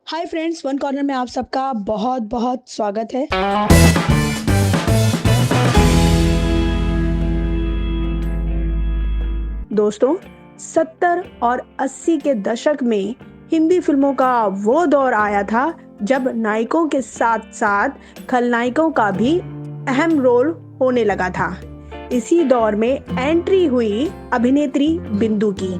Hi friends, one corner में आप सबका बहुत बहुत स्वागत है। दोस्तों, 70 और 80 के दशक में हिंदी फिल्मों का वो दौर आया था जब नायकों के साथ साथ खलनायकों का भी अहम रोल होने लगा था। इसी दौर में एंट्री हुई अभिनेत्री बिंदु की।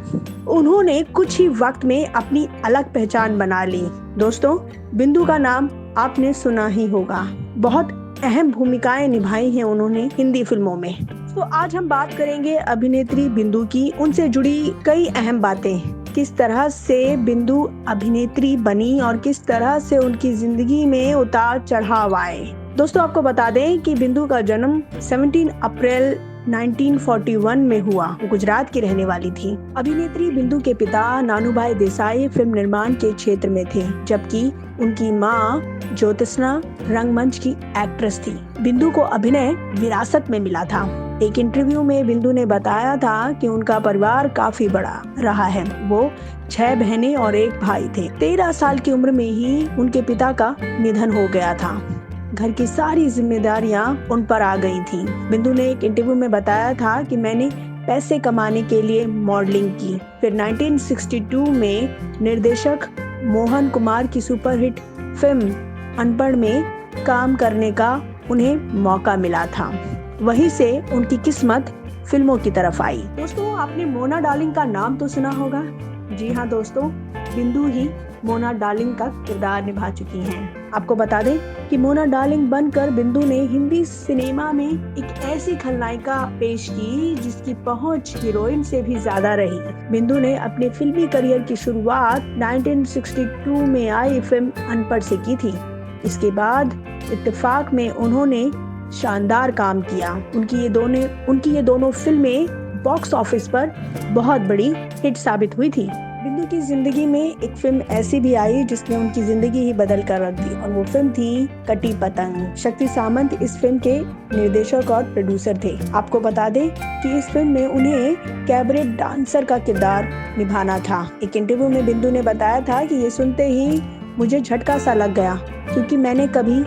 उन्होंने कुछ ही वक्त में अपनी अलग पहचान बना ली। दोस्तों, बिंदु का नाम आपने सुना ही होगा। बहुत अहम भूमिकाएं निभाई हैं उन्होंने हिंदी फिल्मों में। तो आज हम बात करेंगे अभिनेत्री बिंदु की, उनसे जुड़ी कई अहम बातें, किस तरह से बिंदु अभिनेत्री बनी और किस तरह से उनकी जिंदगी में उतार चढ़ाव आए। दोस्तों, आपको बता दें कि बिंदु का जन्म 17 अप्रैल 1941 में हुआ। वो गुजरात की रहने वाली थी। अभिनेत्री बिंदु के पिता नानूभाई देसाई फिल्म निर्माण के क्षेत्र में थे, जबकि उनकी मां ज्योत्सना रंगमंच की एक्ट्रेस थी। बिंदु को अभिनय विरासत में मिला था। एक इंटरव्यू में बिंदु ने बताया था कि उनका परिवार काफी बड़ा रहा है। वो 6 बहनें और 1 भाई थे। 13 साल की उम्र में ही उनके पिता का निधन हो गया था। घर की सारी जिम्मेदारियां उन पर आ गई थी। बिंदु ने एक इंटरव्यू में बताया था कि मैंने पैसे कमाने के लिए मॉडलिंग की। फिर 1962 में निर्देशक मोहन कुमार की सुपरहिट फिल्म अनपढ़ में काम करने का उन्हें मौका मिला था। वहीं से उनकी किस्मत फिल्मों की तरफ आई। दोस्तों, आपने मोना डार्लिंग का नाम तो सुना होगा। जी हाँ दोस्तों, बिंदु ही मोना डार्लिंग का किरदार निभा चुकी हैं। आपको बता दें कि मोना डार्लिंग बनकर बिंदु ने हिंदी सिनेमा में एक ऐसी खलनायिका पेश की जिसकी पहुंच हीरोइन से भी ज्यादा रही। बिंदु ने अपने फिल्मी करियर की शुरुआत 1962 में आई फिल्म अनपढ़ से की थी। इसके बाद इत्तेफाक में उन्होंने शानदार काम किया। उनकी ये दोनों फिल्में बॉक्स ऑफिस पर बहुत बड़ी हिट साबित हुई थी। बिंदु की जिंदगी में एक फिल्म ऐसी भी आई जिसने उनकी जिंदगी ही बदल कर रख दी, और वो फिल्म थी कटी पतंग। शक्ति सामंत इस फिल्म के निर्देशक और प्रोड्यूसर थे। आपको बता दें कि इस फिल्म में उन्हें कैबरे डांसर का किरदार निभाना था। एक इंटरव्यू में बिंदु ने बताया था कि ये सुनते ही मुझे झटका सा लग गया, क्योंकि मैंने कभी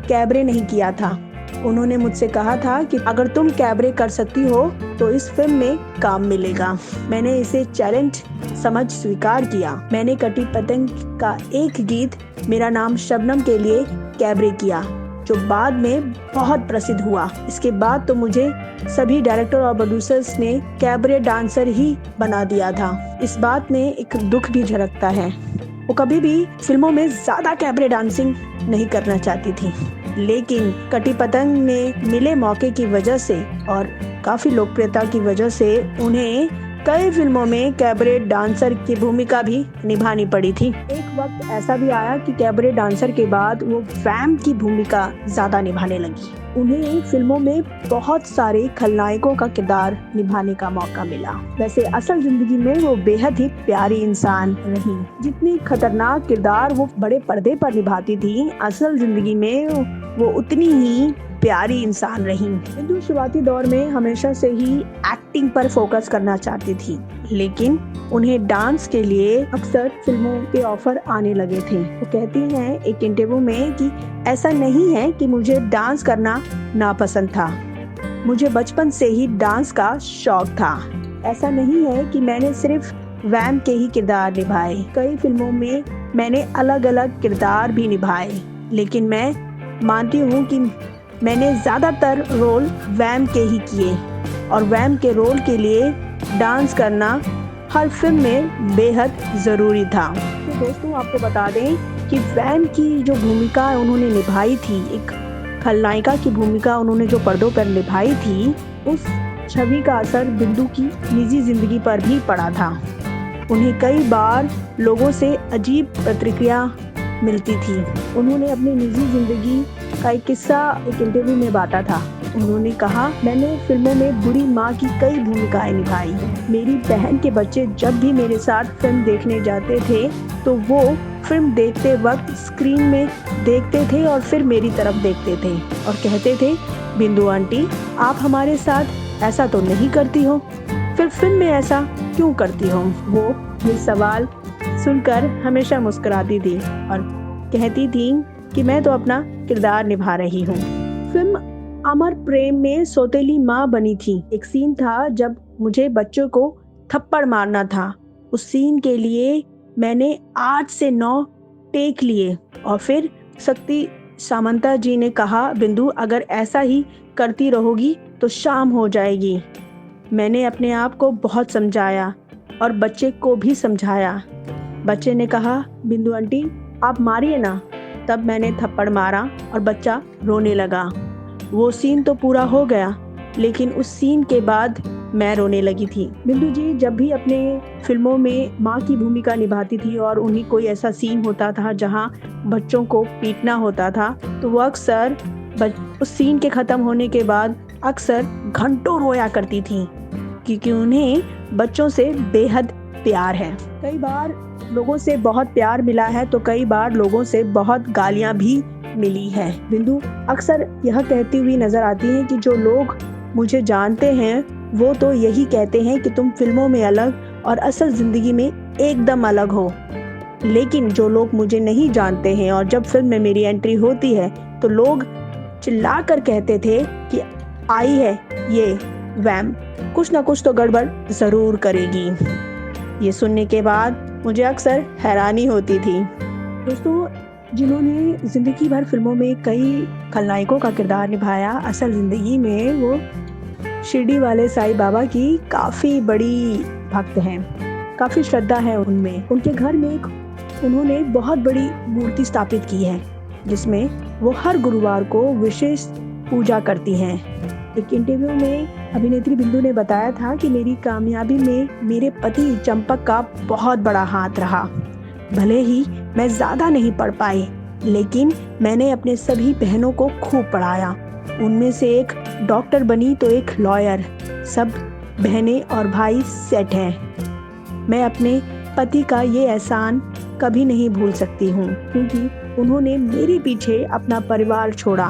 कैबरे नहीं किया था। उन्होंने मुझसे कहा था कि अगर तुम कैबरे कर सकती हो तो इस फिल्म में काम मिलेगा। मैंने इसे चैलेंज समझ स्वीकार किया। मैंने कटी पतंग का एक गीत मेरा नाम शबनम के लिए कैबरे किया, जो बाद में बहुत प्रसिद्ध हुआ। इसके बाद तो मुझे सभी डायरेक्टर और प्रोड्यूसर्स ने कैबरे डांसर ही बना दिया था। इस बात में एक दुख भी झलकता है। वो कभी भी फिल्मों में ज्यादा कैबरे डांसिंग नहीं करना चाहती थी, लेकिन कटी पतंग ने मिले मौके की वजह से और काफी लोकप्रियता की वजह से उन्हें कई फिल्मों में कैबरे डांसर की भूमिका भी निभानी पड़ी थी। एक वक्त ऐसा भी आया कि कैबरे डांसर के बाद वो वैम्प की भूमिका ज्यादा निभाने लगी। उन्हें फिल्मों में बहुत सारे खलनायकों का किरदार निभाने का मौका मिला। वैसे असल जिंदगी में वो बेहद ही प्यारी इंसान रही। जितनी खतरनाक किरदार वो बड़े पर्दे पर निभाती थी, असल जिंदगी में वो उतनी ही प्यारी इंसान रही। बिंदु शुरुआती दौर में हमेशा से ही एक्टिंग पर फोकस करना चाहती थी, लेकिन उन्हें डांस के लिए अक्सर फिल्मों के ऑफर आने लगे थे। वो कहती हैं एक इंटरव्यू में कि ऐसा नहीं है कि मुझे डांस करना नापसंद था, मुझे बचपन से ही डांस का शौक था। ऐसा नहीं है कि मैंने सिर्फ वैम्प के ही किरदार निभाए, कई फिल्मों में मैंने अलग अलग किरदार भी निभाए, लेकिन मैं मानती हूँ कि मैंने ज्यादातर रोल वैम्प के ही किए, और वैम्प के रोल के लिए डांस करना हर फिल्म में बेहद जरूरी था। तो दोस्तों, आपको बता दें कि वैम्प की जो भूमिका उन्होंने निभाई थी, एक खलनायिका की भूमिका उन्होंने जो पर्दों पर निभाई थी, उस छवि का असर बिंदु की निजी जिंदगी पर भी पड़ा था। उन्हें कई बार लोगों से अजीब प्रतिक्रिया मिलती थी। उन्होंने अपनी निजी जिंदगी का एक किस्सा एक इंटरव्यू में बांटा था। उन्होंने कहा, मैंने फिल्मों में बुरी माँ की कई भूमिकाएं निभाई। मेरी बहन के बच्चे जब भी मेरे साथ फिल्म देखने जाते थे तो वो फिल्म देखते वक्त स्क्रीन में देखते थे और फिर मेरी तरफ देखते थे और कहते थे, बिंदु आंटी, आप हमारे साथ ऐसा तो नहीं करती हो, फिर फिल्म में ऐसा क्यों करती हो? वो ये सवाल सुनकर हमेशा मुस्कुराती थी और कहती थी कि मैं तो अपना किरदार निभा रही हूँ। फिल्म अमर प्रेम में सौतेली माँ बनी थी। एक सीन था जब मुझे बच्चों को थप्पड़ मारना था। उस सीन के लिए मैंने 8 से 9 टेक लिए और फिर शक्ति सामंता जी ने कहा, बिंदु अगर ऐसा ही करती रहोगी तो शाम हो जाएगी। मैंने अपने आप को बहुत समझाया और बच्चे को भी समझाया। बच्चे ने कहा, बिंदु आंटी आप मारिए ना। तब मैंने थप्पड़ मारा और बच्चा रोने लगा। वो सीन तो पूरा हो गया, लेकिन उस सीन के बाद मैं रोने लगी थी। बिंदु जी जब भी अपने फिल्मों में माँ की भूमिका निभाती थी और उन्हीं कोई ऐसा सीन होता था जहाँ बच्चों को पीटना होता था, तो वो अक्सर उस सीन के ख़त्म होने के बाद अक्सर घंटों रोया करती थी, क्योंकि उन्हें बच्चों से बेहद प्यार है। कई बार लोगों से बहुत प्यार मिला है तो कई बार लोगों से बहुत गालियां भी मिली है। बिंदु अक्सर यह कहती हुई नजर आती है कि जो लोग मुझे जानते हैं वो तो यही कहते हैं कि तुम फिल्मों में अलग और असल जिंदगी में एकदम अलग हो। लेकिन जो लोग मुझे नहीं जानते हैं और जब फिल्म में मेरी एंट्री होती है तो लोग चिल्लाकर कहते थे कि आई है ये वैम, कुछ ना कुछ तो गड़बड़ जरूर करेगी। ये सुनने के बाद मुझे अक्सर हैरानी होती थी। दोस्तों, जिन्होंने जिंदगी भर फिल्मों में कई खलनायकों का किरदार निभाया, असल जिंदगी में वो शिरडी वाले साईं बाबा की काफ़ी बड़ी भक्त हैं, काफ़ी श्रद्धा है उनमें। उनके घर में उन्होंने बहुत बड़ी मूर्ति स्थापित की है जिसमें वो हर गुरुवार को विशेष पूजा करती हैं। एक इंटरव्यू में अभिनेत्री बिंदु ने बताया था कि मेरी कामयाबी में मेरे पति चंपक का बहुत बड़ा हाथ रहा। भले ही मैं ज़्यादा नहीं पढ़ पाई, लेकिन मैंने अपने सभी बहनों को खूब पढ़ाया। उनमें से एक डॉक्टर बनी तो एक लॉयर। सब बहनें और भाई सेट हैं। मैं अपने पति का ये एहसान कभी नहीं भूल सकती हूँ, क्योंकि उन्होंने मेरे पीछे अपना परिवार छोड़ा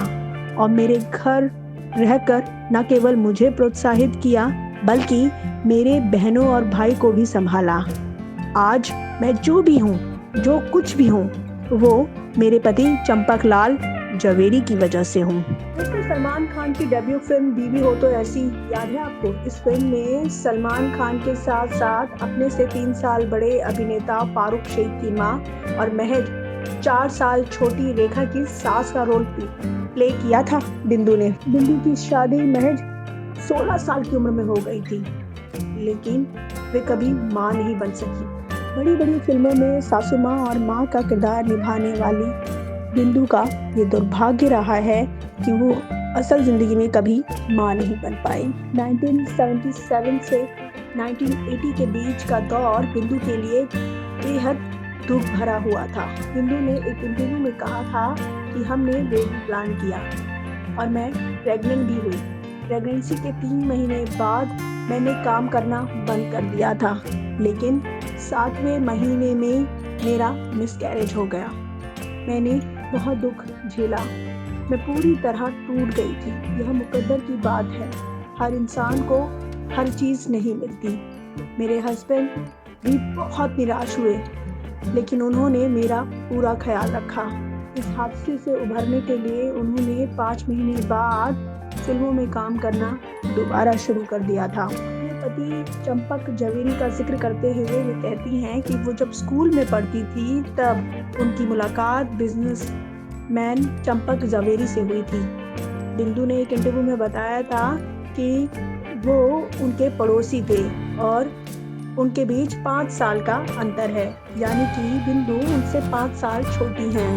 और मेरे घर रहकर न केवल मुझे प्रोत्साहित किया बल्कि मेरे बहनों और भाई को भी संभाला। आज मैं जो भी हूँ, जो कुछ भी हूँ, वो मेरे पति चंपक लाल जवेरी की वजह से हूँ। दोस्तों, सलमान खान की डेब्यू फिल्म बीवी हो तो ऐसी याद है आपको? इस फिल्म में सलमान खान के साथ साथ अपने से 3 साल बड़े अभिनेता फारूक शेख की माँ और महज 4 साल छोटी रेखा की सास का रोल प्ले किया था बिंदु ने। बिंदु की शादी महज 16 साल की उम्र में हो गई थी, लेकिन वे कभी माँ नहीं बन सकी। बड़ी बड़ी फिल्मों में सासू माँ और माँ का किरदार निभाने वाली बिंदु का ये दुर्भाग्य रहा है कि वो असल जिंदगी में कभी माँ नहीं बन पाई। 1977 से 1980 के बीच का दौर बिंदु के लिए बेहद दुख भरा हुआ था। बिंदु ने एक इंटरव्यू में कहा था कि हमने बेबी प्लान किया और मैं प्रेग्नेंट भी हुई। प्रेगनेंसी के 3 महीने बाद मैंने काम करना बंद कर दिया था, लेकिन 7वें महीने में मेरा मिसकैरेज हो गया। मैंने बहुत दुख झेला, मैं पूरी तरह टूट गई थी। यह मुकद्दर की बात है, हर इंसान को हर चीज़ नहीं मिलती। मेरे हस्बैंड भी बहुत निराश हुए, लेकिन उन्होंने मेरा पूरा ख्याल रखा। इस हादसे से उभरने के लिए उन्होंने 5 महीने बाद फिल्मों में काम करना दोबारा शुरू कर दिया था। अपने पति चंपक जवेरी का जिक्र करते हुए वे कहती हैं कि वो जब स्कूल में पढ़ती थी तब उनकी मुलाकात बिजनेसमैन चंपक जवेरी से हुई थी। बिंदु ने एक इंटरव्यू में बताया था कि वो उनके पड़ोसी थे और उनके बीच 5 साल का अंतर है, यानी कि बिंदु उनसे 5 साल छोटी हैं।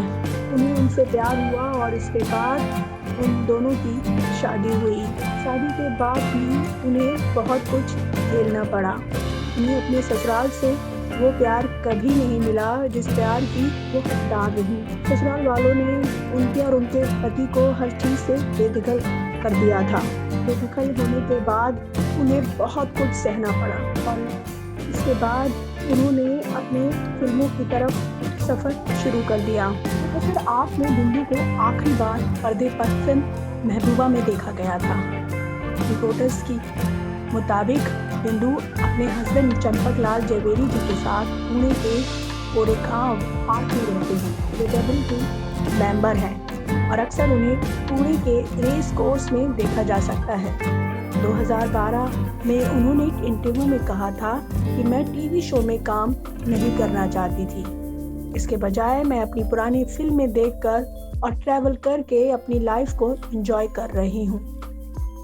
उन्हें उनसे प्यार हुआ और इसके बाद उन दोनों की शादी हुई। शादी के बाद भी उन्हें बहुत कुछ झेलना पड़ा। उन्हें अपने ससुराल से वो प्यार कभी नहीं मिला जिस प्यार की वो हकदार रही। ससुराल वालों ने उनके और उनके पति को हर चीज़ से बेदखल कर दिया था। बेदखल होने के बाद उन्हें बहुत कुछ सहना पड़ा और इसके बाद उन्होंने अपने फिल्मों की तरफ सफ़र शुरू कर दिया। तो फिर आपने बिंदु को आखिरी बार पर्दे पर फिल्म महबूबा में देखा गया था। रिपोर्टर्स की मुताबिक बिंदु अपने हस्बैंड चंपक लाल जवेरी जी के साथ पुणे के पूरे गांव पार्क में रहते हैं। वे WT मेंबर हैं और अक्सर उन्हें पुणे के रेस कोर्स में देखा जा सकता है। 2012 में उन्होंने एक इंटरव्यू में कहा था कि मैं टीवी शो में काम नहीं करना चाहती थी। इसके बजाय मैं अपनी पुरानी फिल्में देखकर और ट्रैवल करके अपनी लाइफ को एंजॉय कर रही हूँ।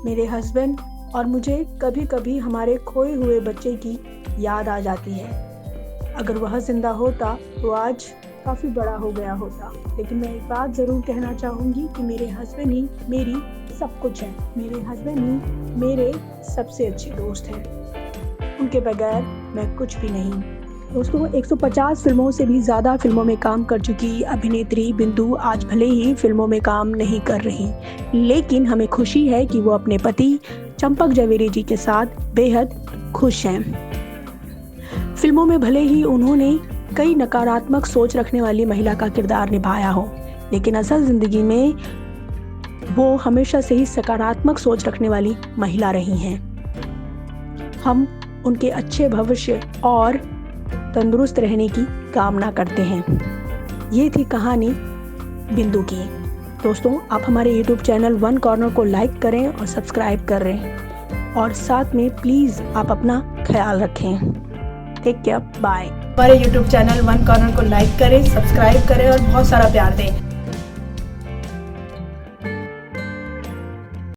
मेरे हस्बैंड और मुझे कभी कभी हमारे खोए हुए बच्चे की याद आ जाती है। अगर वह जिंदा होता तो आज काफ़ी बड़ा हो गया होता। लेकिन मैं एक बात ज़रूर कहना चाहूँगी कि मेरे हस्बैंड ही मेरी सब कुछ है। मेरे हस्बैंड ही मेरे सबसे अच्छे दोस्त हैं। उनके बगैर मैं कुछ भी नहीं। दोस्तों, 150 फिल्मों से भी ज़्यादा फिल्मों में काम कर चुकी अभिनेत्री बिंदु आज भले ही फिल्मों में काम नहीं कर रही, लेकिन हमें खुशी है कि वो अपने पति चंपक जवेरी जी के साथ बेहद खुश हैं। फिल्मों में भले ही उन्होंने कई नकारात्मक सोच रखने वाली महिला का किरदार निभाया हो, लेकिन असल जिंदगी में वो हमेशा से ही सकारात्मक सोच रखने वाली महिला रही हैं। हम उनके अच्छे भविष्य और तंदुरुस्त रहने की कामना करते हैं। ये थी कहानी बिंदु की। दोस्तों, आप हमारे YouTube चैनल वन कॉर्नर को लाइक करें और सब्सक्राइब करें और साथ में प्लीज़ आप अपना ख्याल रखें। Take care, bye. हमारे YouTube चैनल वन कॉर्नर को लाइक करें, सब्सक्राइब करें और बहुत सारा प्यार दें।